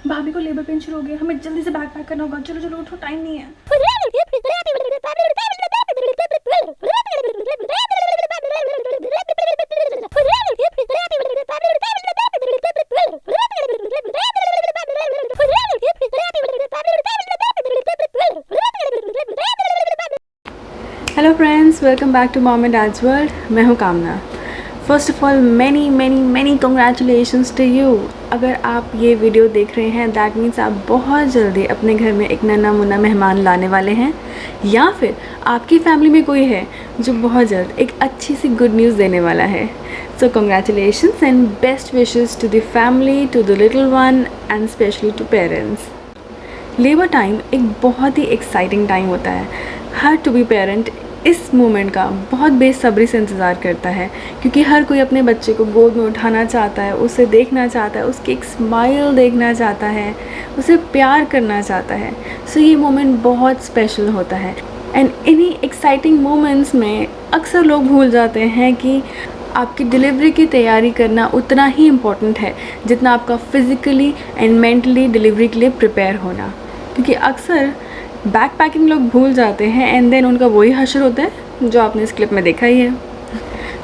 भाभी को labour pain शुरू हो गया, हमें जल्दी से बैग पैक करना होगा। चलो चलो उठो, टाइम नहीं है। Hello friends, welcome back to mom and dad's world. मैं हूँ Kamna. First of all many congratulations to you. अगर आप ये वीडियो देख रहे हैं दैट मीन्स आप बहुत जल्दी अपने घर में एक नन्हा मुन्ना मेहमान लाने वाले हैं, या फिर आपकी फैमिली में कोई है जो बहुत जल्द एक अच्छी सी गुड न्यूज़ देने वाला है। So congratulations and best wishes to the family, to the little one and specially to parents. Labour time एक बहुत ही एक्साइटिंग टाइम होता है। हर टू बी पेरेंट इस मोमेंट का बहुत बेसब्री से इंतज़ार करता है, क्योंकि हर कोई अपने बच्चे को गोद में उठाना चाहता है, उसे देखना चाहता है, उसकी एक स्माइल देखना चाहता है, उसे प्यार करना चाहता है। सो ये मोमेंट बहुत स्पेशल होता है। एंड इन्हीं एक्साइटिंग मोमेंट्स में अक्सर लोग भूल जाते हैं कि आपकी डिलीवरी की तैयारी करना उतना ही इम्पोर्टेंट है जितना आपका फ़िज़िकली एंड मेंटली डिलीवरी के लिए प्रिपेयर होना। क्योंकि अक्सर बैक पैकिंग लोग भूल जाते हैं एंड देन उनका वही हश्र होता है जो आपने इस क्लिप में देखा ही है।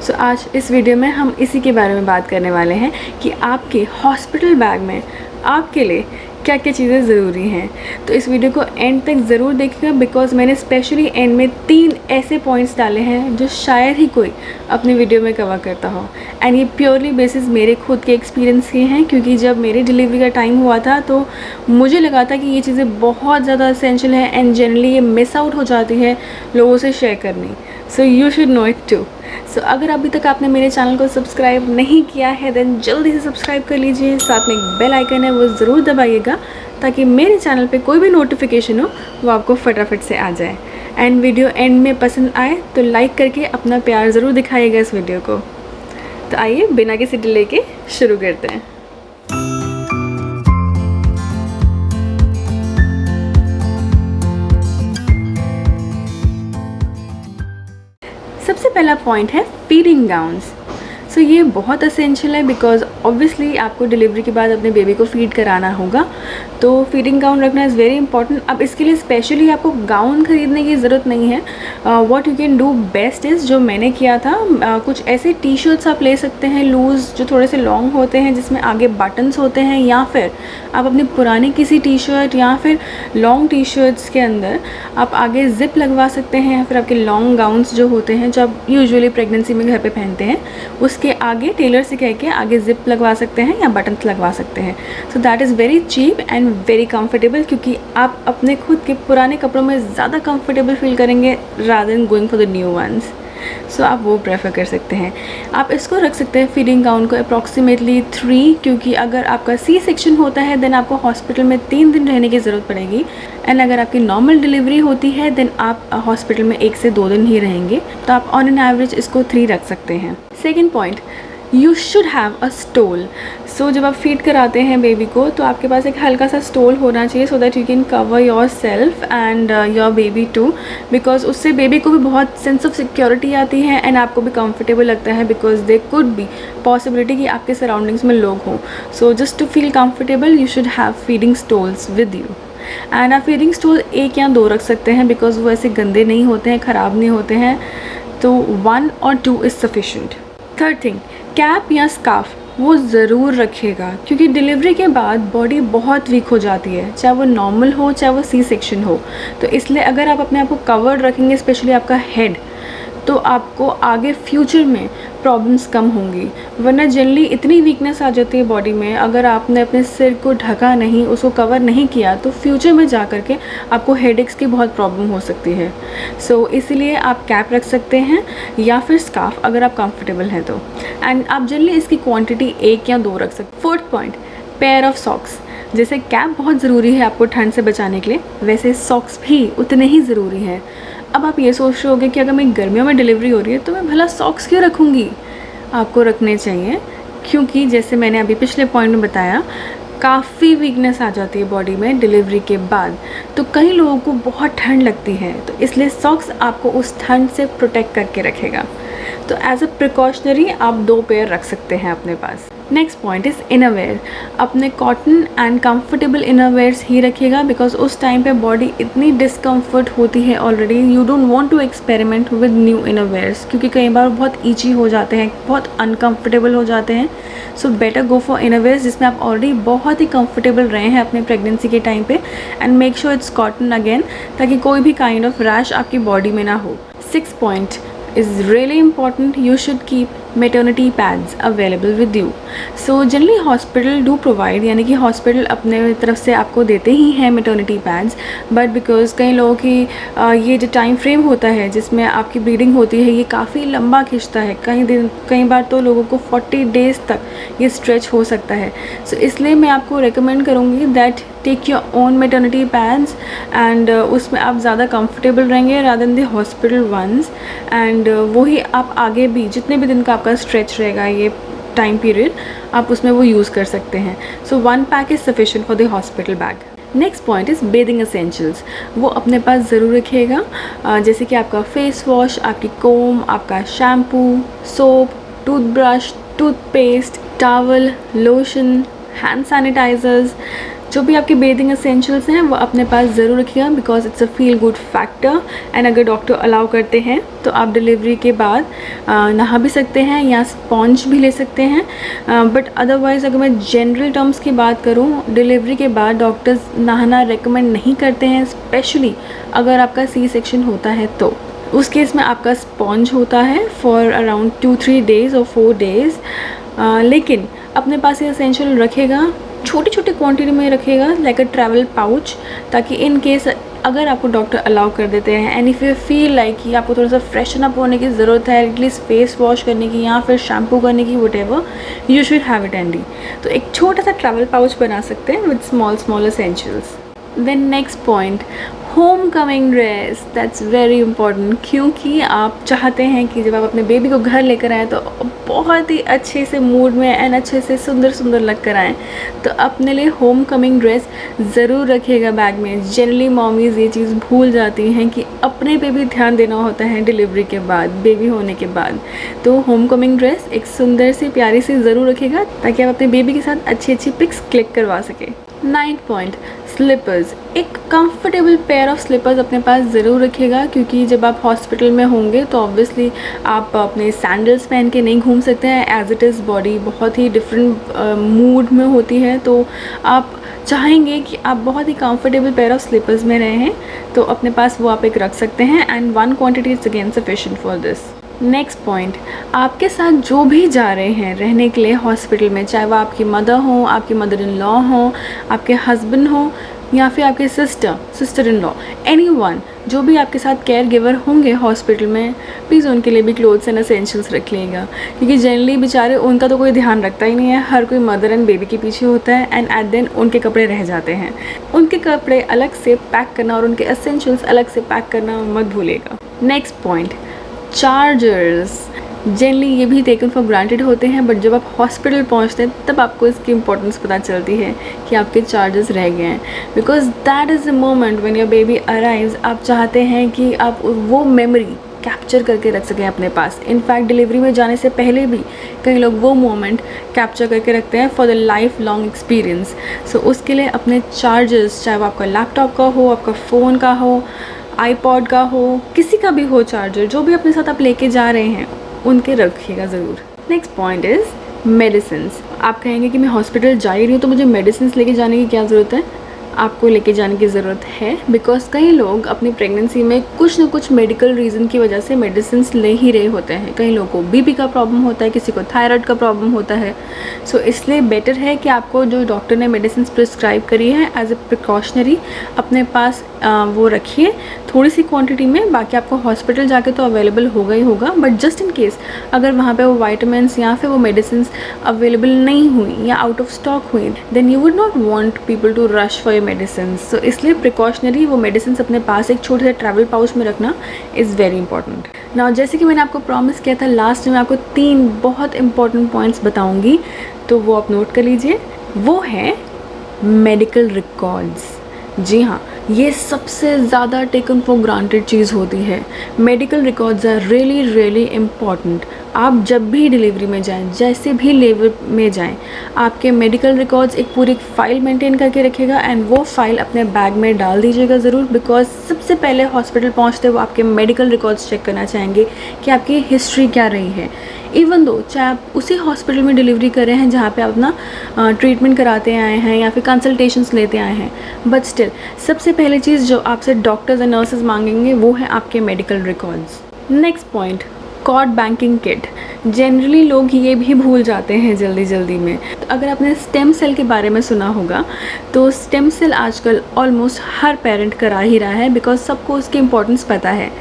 सो आज इस वीडियो में हम इसी के बारे में बात करने वाले हैं कि आपके हॉस्पिटल बैग में आपके लिए क्या क्या चीज़ें ज़रूरी हैं। तो इस वीडियो को एंड तक ज़रूर देखिएगा, बिकॉज मैंने स्पेशली एंड में 3 ऐसे पॉइंट्स डाले हैं जो शायद ही कोई अपनी वीडियो में कवर करता हो। एंड ये प्योरली बेसिस मेरे खुद के एक्सपीरियंस के हैं, क्योंकि जब मेरी डिलीवरी का टाइम हुआ था तो मुझे लगा था कि ये चीज़ें बहुत ज़्यादा एसेंशियल हैं एंड जनरली ये मिस आउट हो जाती है लोगों से शेयर करनी। So you should know it too. So अगर अभी तक आपने मेरे चैनल को सब्सक्राइब नहीं किया है देन जल्दी से सब्सक्राइब कर लीजिए। साथ में एक बेल आइकन है वो ज़रूर दबाइएगा ताकि मेरे चैनल पे कोई भी नोटिफिकेशन हो वो आपको फटाफट से आ जाए। एंड वीडियो एंड में पसंद आए तो लाइक करके अपना प्यार ज़रूर दिखाइएगा इस वीडियो को। तो आइए बिना किसी डिले के शुरू करते हैं। सबसे पहला पॉइंट है फीडिंग गाउन्स। सो ये बहुत असेंशियल है बिकॉज ऑब्वियसली आपको डिलीवरी के बाद अपने बेबी को फीड कराना होगा, तो फीडिंग गाउन रखना इज़ वेरी इंपॉर्टेंट। अब इसके लिए स्पेशली आपको गाउन ख़रीदने की ज़रूरत नहीं है। What you can do best is, जो मैंने किया था, कुछ ऐसे टी शर्ट्स आप ले सकते हैं लूज़ जो थोड़े से लॉन्ग होते हैं जिसमें आगे बटन्स होते हैं, या फिर आप अपनी पुरानी किसी टी शर्ट या फिर लॉन्ग टी शर्ट्स के अंदर आप आगे ज़िप लगवा सकते हैं, या फिर आपके लॉन्ग गाउन्स जो होते हैं जो आप यूजुअली प्रेगनेंसी में घर पे पहनते हैं उसके आगे टेलर से कह के आगे ज़िप लगवा सकते हैं या बटन्स लगवा सकते हैं। So that is very cheap and very comfortable, क्योंकि आप अपने खुद के पुराने कपड़ों में ज़्यादा कंफर्टेबल फील करेंगे rather than going for the new ones. So आप वो प्रेफर कर सकते हैं। आप इसको रख सकते हैं फीडिंग गाउन को अप्रॉक्सीमेटली 3, क्योंकि अगर आपका सी सेक्शन होता है देन आपको हॉस्पिटल में 3 दिन रहने की ज़रूरत पड़ेगी, एंड अगर आपकी नॉर्मल डिलीवरी होती है देन आप हॉस्पिटल में 1 से 2 दिन ही रहेंगे। तो आप ऑन एन एवरेज इसको 3 रख सकते हैं। Second point, you should have a stole. So जब आप फीड कराते हैं बेबी को तो आपके पास एक हल्का सा स्टोल होना चाहिए so that you can cover your self and your baby too, because उससे बेबी को भी बहुत सेंस ऑफ सिक्योरिटी आती है एंड आपको भी कंफर्टेबल लगता है, because they could be possibility कि आपके सराउंडिंग्स में लोग हों। So just to feel comfortable you should have feeding stoles with you. And आप फीडिंग स्टोल 1 या 2 रख सकते हैं, बिकॉज वो ऐसे गंदे नहीं होते हैं, ख़राब नहीं होते हैं, तो 1 और 2 is sufficient. Third thing, cap या स्कार्फ वो ज़रूर रखिएगा, क्योंकि डिलीवरी के बाद बॉडी बहुत वीक हो जाती है, चाहे वो नॉर्मल हो चाहे वो सी सेक्शन हो। तो इसलिए अगर आप अपने आप को कवर्ड रखेंगे, स्पेशली आपका हेड, तो आपको आगे फ्यूचर में प्रॉब्लम्स कम होंगी। वरना जनरली इतनी वीकनेस आ जाती है बॉडी में, अगर आपने अपने सिर को ढका नहीं, उसको कवर नहीं किया, तो फ्यूचर में जा कर के आपको हेडेक्स की बहुत प्रॉब्लम हो सकती है। सो इसीलिए आप कैप रख सकते हैं या फिर स्कार्फ अगर आप कंफर्टेबल हैं तो। एंड आप जनरली इसकी क्वांटिटी 1 या 2 रख सकते हैं। Fourth point, pair of socks. जैसे कैप बहुत ज़रूरी है आपको ठंड से बचाने के लिए, वैसे सॉक्स भी उतने ही ज़रूरी हैं। अब आप ये सोच रहे होगे कि अगर मेरी गर्मियों में डिलीवरी हो रही है तो मैं भला सॉक्स क्यों रखूँगी। आपको रखने चाहिए, क्योंकि जैसे मैंने अभी पिछले पॉइंट में बताया, काफ़ी वीकनेस आ जाती है बॉडी में डिलीवरी के बाद, तो कई लोगों को बहुत ठंड लगती है, तो इसलिए सॉक्स आपको उस ठंड से प्रोटेक्ट करके रखेगा। तो एज अ प्रिकॉशनरी आप 2 पेयर रख सकते हैं अपने पास। Next point is innerwear. अपने कॉटन एंड कंफर्टेबल इनरवेयर्स ही रखिएगा, बिकॉज उस टाइम पे बॉडी इतनी डिस्कम्फर्ट होती है already, you don't want to experiment with new innerwears, क्योंकि कई बार बहुत ईची हो जाते हैं, बहुत अनकम्फर्टेबल हो जाते हैं। सो बेटर गो फॉर इनरवेयर्स जिसमें आप ऑलरेडी बहुत ही कंफर्टेबल रहे हैं अपने प्रेगनेंसी के टाइम पे, and make sure it's cotton again, ताकि कोई भी काइंड ऑफ रैश आपकी बॉडी में ना हो। 6th point is really important. You should keep maternity pads available with you. So generally hospital do provide, यानी कि हॉस्पिटल अपने तरफ से आपको देते ही हैं maternity pads, बट बिकॉज कई लोगों की ये जो टाइम फ्रेम होता है जिसमें आपकी ब्लीडिंग होती है ये काफ़ी लंबा खिंचता है, कई बार तो लोगों को 40 डेज़ तक ये स्ट्रेच हो सकता है। सो इसलिए मैं आपको रिकमेंड करूँगी that take your own maternity pads, and उसमें आप ज़्यादा कंफर्टेबल रहेंगे rather than the hospital ones, and वही आप आगे भी जितने भी दिन का आपका स्ट्रेच रहेगा ये टाइम पीरियड, आप उसमें वो यूज़ कर सकते हैं। सो 1 pack is sufficient for the hospital bag. Next point is bathing essentials. वो अपने पास ज़रूर रखिएगा, जैसे कि आपका फेस वॉश, आपकी कोम, आपका shampoo, soap, toothbrush, toothpaste, towel, lotion, hand sanitizers, जो भी आपके बेदिंग एसेंशियल्स हैं वो अपने पास ज़रूर रखिएगा, because it's a feel good factor. And अगर डॉक्टर अलाउ करते हैं तो आप डिलीवरी के बाद नहा भी सकते हैं या स्पॉन्ज भी ले सकते हैं, बट अदरवाइज़ अगर मैं जनरल टर्म्स की बात करूं, डिलीवरी के बाद डॉक्टर्स नहाना रेकमेंड नहीं करते हैं, स्पेशली अगर आपका सी सेक्शन होता है तो। उस केस में आपका स्पॉन्ज होता है फॉर अराउंड 2-3 डेज़ और 4 डेज़, लेकिन अपने पास ये एसेंशियल रखेगा, छोटी छोटी क्वांटिटी में रखेगा, लाइक अ ट्रैवल पाउच, ताकि इन केस अगर आपको डॉक्टर अलाउ कर देते हैं and if you feel like कि आपको थोड़ा सा फ्रेशन अप होने की ज़रूरत है, एटलीस्ट फेस वॉश करने की या फिर शैम्पू करने की, whatever, you should have it handy. तो एक छोटा सा ट्रैवल पाउच बना सकते हैं with small essentials. Then next point, home coming dress, that's very important, क्योंकि आप चाहते हैं कि जब आप अपने बेबी को घर लेकर आएँ तो बहुत ही अच्छे से मूड में एंड अच्छे से सुंदर लग कर आएँ, तो अपने लिए होम कमिंग ड्रेस ज़रूर रखिएगा बैग में। जनरली मॉमीज़ ये चीज़ भूल जाती हैं कि अपने पे भी ध्यान देना होता है डिलीवरी के बाद, बेबी होने के बाद, तो होम कमिंग ड्रेस एक सुंदर सी प्यारी सी ज़रूर रखिएगा, ताकि आप अपने बेबी के साथ अच्छी पिक्स क्लिक करवा सकें। 9th point, slippers. एक कंफर्टेबल पेयर ऑफ स्लीपर्स अपने पास ज़रूर रखिएगा, क्योंकि जब आप हॉस्पिटल में होंगे तो ऑब्वियसली आप अपने सैंडल्स पहन के नहीं घूम सकते हैं, एज इट इज़ बॉडी बहुत ही डिफरेंट मूड में होती है, तो आप चाहेंगे कि आप बहुत ही कंफर्टेबल पेयर ऑफ स्लीपर्स में रहें, तो अपने पास वो आप एक रख सकते हैं, and 1 quantity is again sufficient for this. Next point, आपके साथ जो भी जा रहे हैं रहने के लिए हॉस्पिटल में, चाहे वो आपकी मदर हो, आपकी मदर इन लॉ हो, आपके हस्बैंड हो, या फिर आपके सिस्टर इन लॉ, एनीवन, जो भी आपके साथ केयर गिवर होंगे हॉस्पिटल में, प्लीज़ उनके लिए भी क्लोथ्स एंड एसेंशियल्स रख लीजिएगा, क्योंकि जनरली बेचारे उनका तो कोई ध्यान रखता ही नहीं है, हर कोई मदर एंड बेबी के पीछे होता है, एंड एट देन उनके कपड़े रह जाते हैं। उनके कपड़े अलग से पैक करना और उनके एसेंशियल्स अलग से पैक करना मत भूलिएगा। Next point, chargers. जनरली ये भी टेकन फॉर ग्रांटेड होते हैं, बट जब आप हॉस्पिटल पहुंचते हैं तब आपको इसकी इंपॉर्टेंस पता चलती है कि आपके चार्जर्स रह गए हैं, because that is the moment when your baby arrives. आप चाहते हैं कि आप वो मेमोरी कैप्चर करके रख सकें अपने पास। इनफैक्ट डिलीवरी में जाने से पहले भी कई लोग वो मोमेंट कैप्चर करके रखते हैं for the lifelong experience. So उसके लिए अपने चार्जर्स, चाहे वो आपका लैपटॉप का हो, आपका फ़ोन का हो, आईपॉड का हो, किसी का भी हो चार्जर, जो भी अपने साथ आप लेके जा रहे हैं उनके रखिएगा ज़रूर। Next point is medicines. आप कहेंगे कि मैं हॉस्पिटल जा ही रही हूँ तो मुझे मेडिसिन्स लेके जाने की क्या ज़रूरत है? आपको लेके जाने की ज़रूरत है, बिकॉज कई लोग अपनी प्रेगनेंसी में कुछ न कुछ मेडिकल रीज़न की वजह से मेडिसिन्स ले ही रहे होते हैं। कई लोगों को बीपी का प्रॉब्लम होता है, किसी को थायराइड का प्रॉब्लम होता है। सो इसलिए बेटर है कि आपको जो डॉक्टर ने मेडिसिन प्रिस्क्राइब करी है एज ए प्रिकॉशनरी अपने पास वो रखिए थोड़ी सी क्वांटिटी में। बाकी आपको हॉस्पिटल जाके तो अवेलेबल होगा ही होगा, बट जस्ट इन केस अगर वहाँ पे वो वाइटामिन्स या फिर वो मेडिसिन अवेलेबल नहीं हुई या आउट ऑफ स्टॉक हुई, then you would not want people to rush for your medicine. So इसलिए प्रिकॉशनरी वो मेडिसिन अपने पास एक छोटे से ट्रैवल पाउच में रखना इज़ वेरी इंपॉर्टेंट। नाउ जैसे कि मैंने आपको प्रॉमिस किया था लास्ट में, मैं आपको 3 बहुत इंपॉर्टेंट पॉइंट्स बताऊँगी, तो वो आप नोट कर लीजिए। वो है मेडिकल रिकॉर्ड्स। जी हाँ, ये सबसे ज़्यादा टेकन फॉर ग्रांटेड चीज़ होती है। Medical records are really important. आप जब भी डिलीवरी में जाएं, जैसे भी लेबर में जाएं, आपके मेडिकल रिकॉर्ड्स एक पूरी फाइल मेंटेन करके रखिएगा एंड वो फाइल अपने बैग में डाल दीजिएगा ज़रूर, बिकॉज सबसे पहले हॉस्पिटल पहुंचते वो आपके मेडिकल रिकॉर्ड्स चेक करना चाहेंगे कि आपकी हिस्ट्री क्या रही है। इवन दो चाहे आप उसी हॉस्पिटल में डिलीवरी कर रहे हैं जहाँ पे आप अपना ट्रीटमेंट कराते आए हैं या फिर कंसल्टेशंस लेते आए हैं, बट स्टिल सबसे पहली चीज़ जो आपसे डॉक्टर्स एंड नर्सेज मांगेंगे वो है आपके medical records. Next point, cord banking kit. Generally लोग ये भी भूल जाते हैं जल्दी जल्दी में। तो अगर आपने स्टेम सेल के बारे में सुना होगा तो स्टेम सेल आजकल ऑलमोस्ट हर पेरेंट करा ही रहा है, बिकॉज सबको उसकी इम्पोर्टेंस पता है।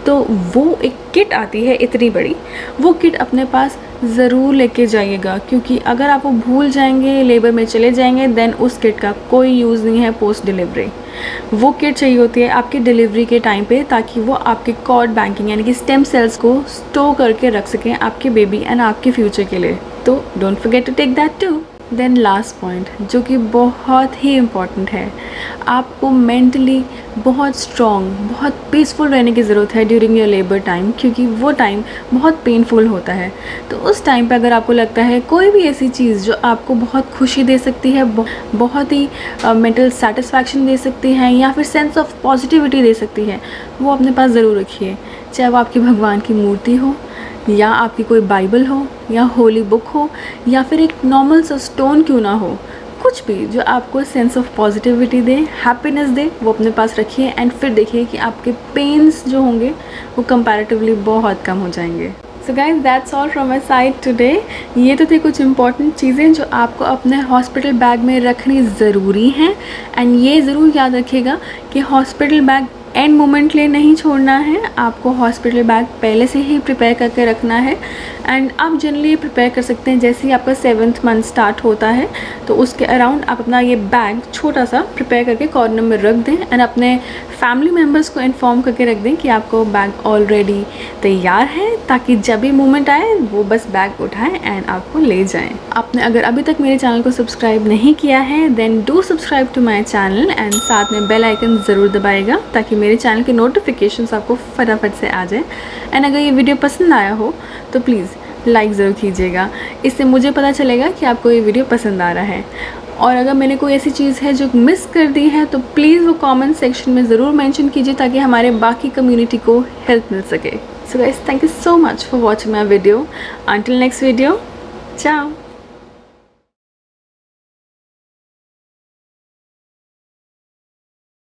तो वो एक किट आती है इतनी बड़ी, वो किट अपने पास ज़रूर लेके जाइएगा, क्योंकि अगर आप वो भूल जाएंगे, लेबर में चले जाएंगे, देन उस किट का कोई यूज़ नहीं है पोस्ट डिलीवरी। वो किट चाहिए होती है आपकी डिलीवरी के टाइम पे, ताकि वो आपके कॉर्ड बैंकिंग यानी कि स्टेम सेल्स को स्टोर करके रख सकें आपके बेबी एंड आपके फ्यूचर के लिए। तो don't forget to take that too. Then last point जो कि बहुत ही इम्पॉर्टेंट है, आपको मेंटली बहुत स्ट्रॉन्ग, बहुत पीसफुल रहने की ज़रूरत है ड्यूरिंग योर लेबर टाइम, क्योंकि वो टाइम बहुत पेनफुल होता है। तो उस टाइम पे अगर आपको लगता है कोई भी ऐसी चीज़ जो आपको बहुत खुशी दे सकती है, बहुत ही मेंटल सेटिस्फैक्शन दे सकती है या फिर सेंस ऑफ पॉजिटिविटी दे सकती है, वो अपने पास ज़रूर रखिए। चाहे वो आपकी भगवान की मूर्ति हो, या आपकी कोई बाइबल हो, या होली बुक हो, या फिर एक नॉर्मल सा स्टोन क्यों ना हो, कुछ भी जो आपको सेंस ऑफ पॉजिटिविटी दे, हैप्पीनेस दे, वो अपने पास रखिए एंड फिर देखिए कि आपके पेन्स जो होंगे वो कंपैरेटिवली बहुत कम हो जाएंगे। So guys that's all from my side today. ये तो थी कुछ इंपॉर्टेंट चीज़ें जो आपको अपने हॉस्पिटल बैग में रखनी ज़रूरी हैं। एंड ये ज़रूर याद रखिएगा कि हॉस्पिटल बैग एंड मोमेंट लिए नहीं छोड़ना है, आपको हॉस्पिटल बैग पहले से ही प्रिपेयर करके रखना है। एंड आप जनरली प्रिपेयर कर सकते हैं जैसे ही आपका 7th मंथ स्टार्ट होता है, तो उसके अराउंड आप अपना ये बैग छोटा सा प्रिपेयर करके कॉर्नर में रख दें एंड अपने फैमिली मेम्बर्स को इन्फॉर्म करके रख दें कि आपको बैग ऑलरेडी तैयार है, ताकि जब भी मोमेंट आए वो बस बैग उठाएं एंड आपको ले जाएं। आपने अगर अभी तक मेरे चैनल को सब्सक्राइब नहीं किया है then do subscribe to my channel and साथ में बेल आइकन ज़रूर दबाएगा, ताकि मेरे चैनल के नोटिफिकेशंस आपको फटाफट से आ जाए। एंड अगर ये वीडियो पसंद आया हो तो प्लीज़ लाइक ज़रूर कीजिएगा, इससे मुझे पता चलेगा कि आपको ये वीडियो पसंद आ रहा है। और अगर मैंने कोई ऐसी चीज़ है जो मिस कर दी है तो प्लीज़ वो कमेंट सेक्शन में ज़रूर मेंशन कीजिए, ताकि हमारे बाकी कम्युनिटी को हेल्प मिल सके। So guys, thank you so much for watching my video. Until next video, ciao।